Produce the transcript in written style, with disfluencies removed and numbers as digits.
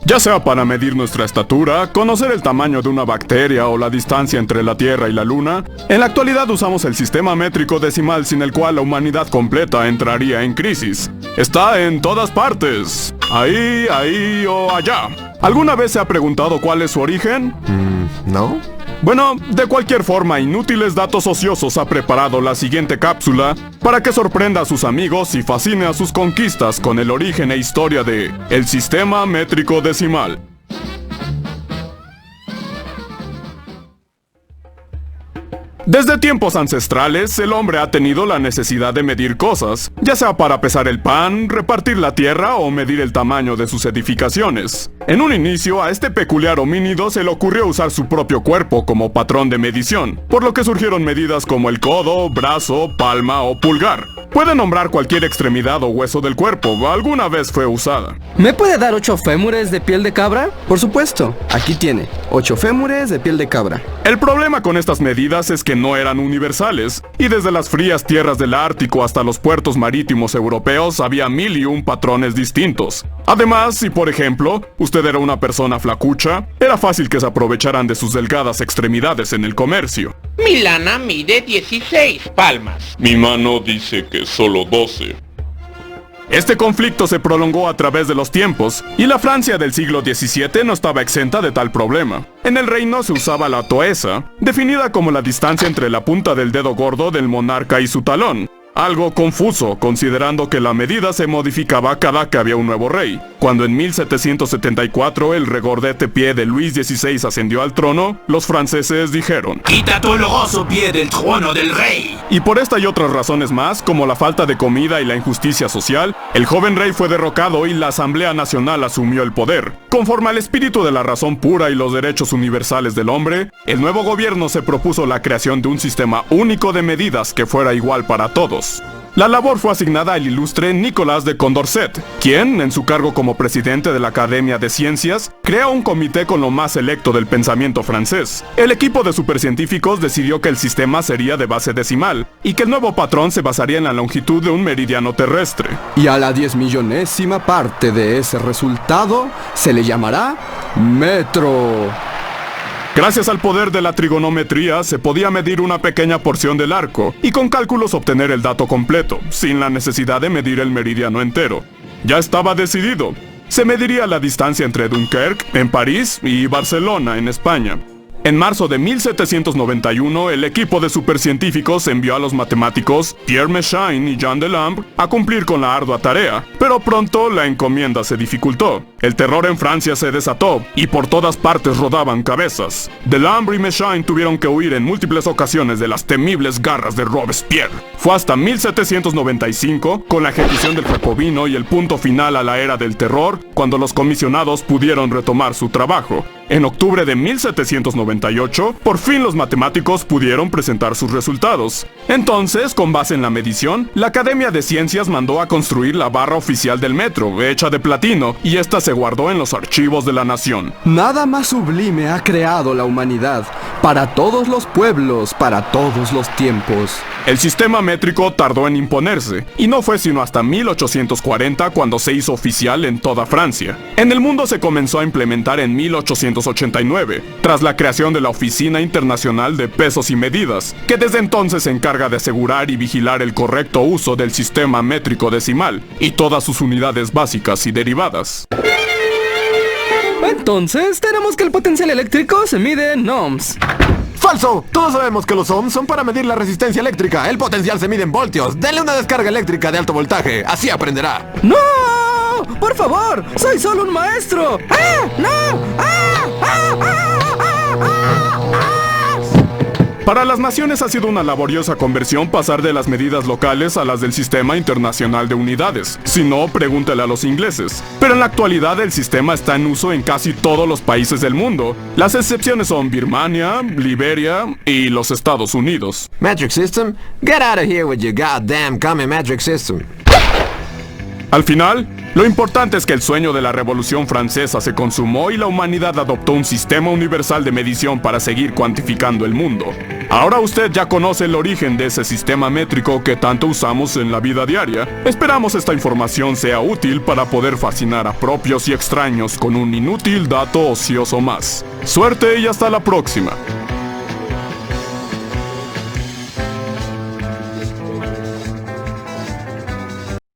Ya sea para medir nuestra estatura, conocer el tamaño de una bacteria o la distancia entre la Tierra y la Luna, en la actualidad usamos el sistema métrico decimal sin el cual la humanidad completa entraría en crisis. Está en todas partes. Ahí o allá. ¿Alguna vez se ha preguntado cuál es su origen? ¿No? Bueno, de cualquier forma, Inútiles Datos Ociosos ha preparado la siguiente cápsula para que sorprenda a sus amigos y fascine a sus conquistas con el origen e historia de el sistema métrico decimal. Desde tiempos ancestrales, el hombre ha tenido la necesidad de medir cosas, ya sea para pesar el pan, repartir la tierra o medir el tamaño de sus edificaciones. En un inicio, a este peculiar homínido se le ocurrió usar su propio cuerpo como patrón de medición, por lo que surgieron medidas como el codo, brazo, palma o pulgar. Puede nombrar cualquier extremidad o hueso del cuerpo, alguna vez fue usada. ¿Me puede dar 8 fémures de piel de cabra? Por supuesto, aquí tiene 8 fémures de piel de cabra. El problema con estas medidas es que no eran universales, y desde las frías tierras del Ártico hasta los puertos marítimos europeos había 1001 patrones distintos. Además, si por ejemplo, usted era una persona flacucha, era fácil que se aprovecharan de sus delgadas extremidades en el comercio. Mi lana mide 16 palmas. Mi mano dice que solo 12. Este conflicto se prolongó a través de los tiempos, y la Francia del siglo XVII no estaba exenta de tal problema. En el reino se usaba la toesa, definida como la distancia entre la punta del dedo gordo del monarca y su talón. Algo confuso, considerando que la medida se modificaba cada que había un nuevo rey. Cuando en 1774 el regordete pie de Luis XVI ascendió al trono, los franceses dijeron: ¡Quita tu oloroso pie del trono del rey! Y por esta y otras razones más, como la falta de comida y la injusticia social, el joven rey fue derrocado y la Asamblea Nacional asumió el poder. Conforme al espíritu de la razón pura y los derechos universales del hombre, el nuevo gobierno se propuso la creación de un sistema único de medidas que fuera igual para todos. La labor fue asignada al ilustre Nicolas de Condorcet, quien, en su cargo como presidente de la Academia de Ciencias, creó un comité con lo más selecto del pensamiento francés. El equipo de supercientíficos decidió que el sistema sería de base decimal, y que el nuevo patrón se basaría en la longitud de un meridiano terrestre. Y a la 10.000.000ª parte de ese resultado se le llamará metro. Gracias al poder de la trigonometría se podía medir una pequeña porción del arco y con cálculos obtener el dato completo, sin la necesidad de medir el meridiano entero. Ya estaba decidido. Se mediría la distancia entre Dunkerque, en París, y Barcelona, en España. En marzo de 1791, el equipo de supercientíficos envió a los matemáticos Pierre Méchain y Jean Delambre a cumplir con la ardua tarea, pero pronto la encomienda se dificultó. El terror en Francia se desató, y por todas partes rodaban cabezas. Delambre y Méchain tuvieron que huir en múltiples ocasiones de las temibles garras de Robespierre. Fue hasta 1795, con la ejecución del Jacobino y el punto final a la era del terror, cuando los comisionados pudieron retomar su trabajo. En octubre de 1798, por fin los matemáticos pudieron presentar sus resultados. Entonces, con base en la medición, la Academia de Ciencias mandó a construir la barra oficial del metro, hecha de platino, y esta se guardó en los archivos de la nación. Nada más sublime ha creado la humanidad, para todos los pueblos, para todos los tiempos. El sistema métrico tardó en imponerse, y no fue sino hasta 1840 cuando se hizo oficial en toda Francia. En el mundo se comenzó a implementar en 1889, tras la creación de la Oficina Internacional de Pesos y Medidas, que desde entonces se encarga de asegurar y vigilar el correcto uso del sistema métrico decimal, y todas sus unidades básicas y derivadas. Entonces, tenemos que el potencial eléctrico se mide en ohms. ¡Falso! Todos sabemos que los ohms son para medir la resistencia eléctrica. El potencial se mide en voltios. Denle una descarga eléctrica de alto voltaje. Así aprenderá. ¡No! ¡Por favor! ¡Soy solo un maestro! ¡Ah! ¡No! ¡Ah! ¡Ah! ¡Ah! ¡Ah! ¡Ah! Para las naciones ha sido una laboriosa conversión pasar de las medidas locales a las del Sistema Internacional de Unidades. Si no, pregúntale a los ingleses. Pero en la actualidad el sistema está en uso en casi todos los países del mundo. Las excepciones son Birmania, Liberia y los Estados Unidos. Metric system? Get out of here with your goddamn common metric system. Al final, lo importante es que el sueño de la Revolución Francesa se consumó y la humanidad adoptó un sistema universal de medición para seguir cuantificando el mundo. Ahora usted ya conoce el origen de ese sistema métrico que tanto usamos en la vida diaria. Esperamos esta información sea útil para poder fascinar a propios y extraños con un inútil dato ocioso más. Suerte y hasta la próxima.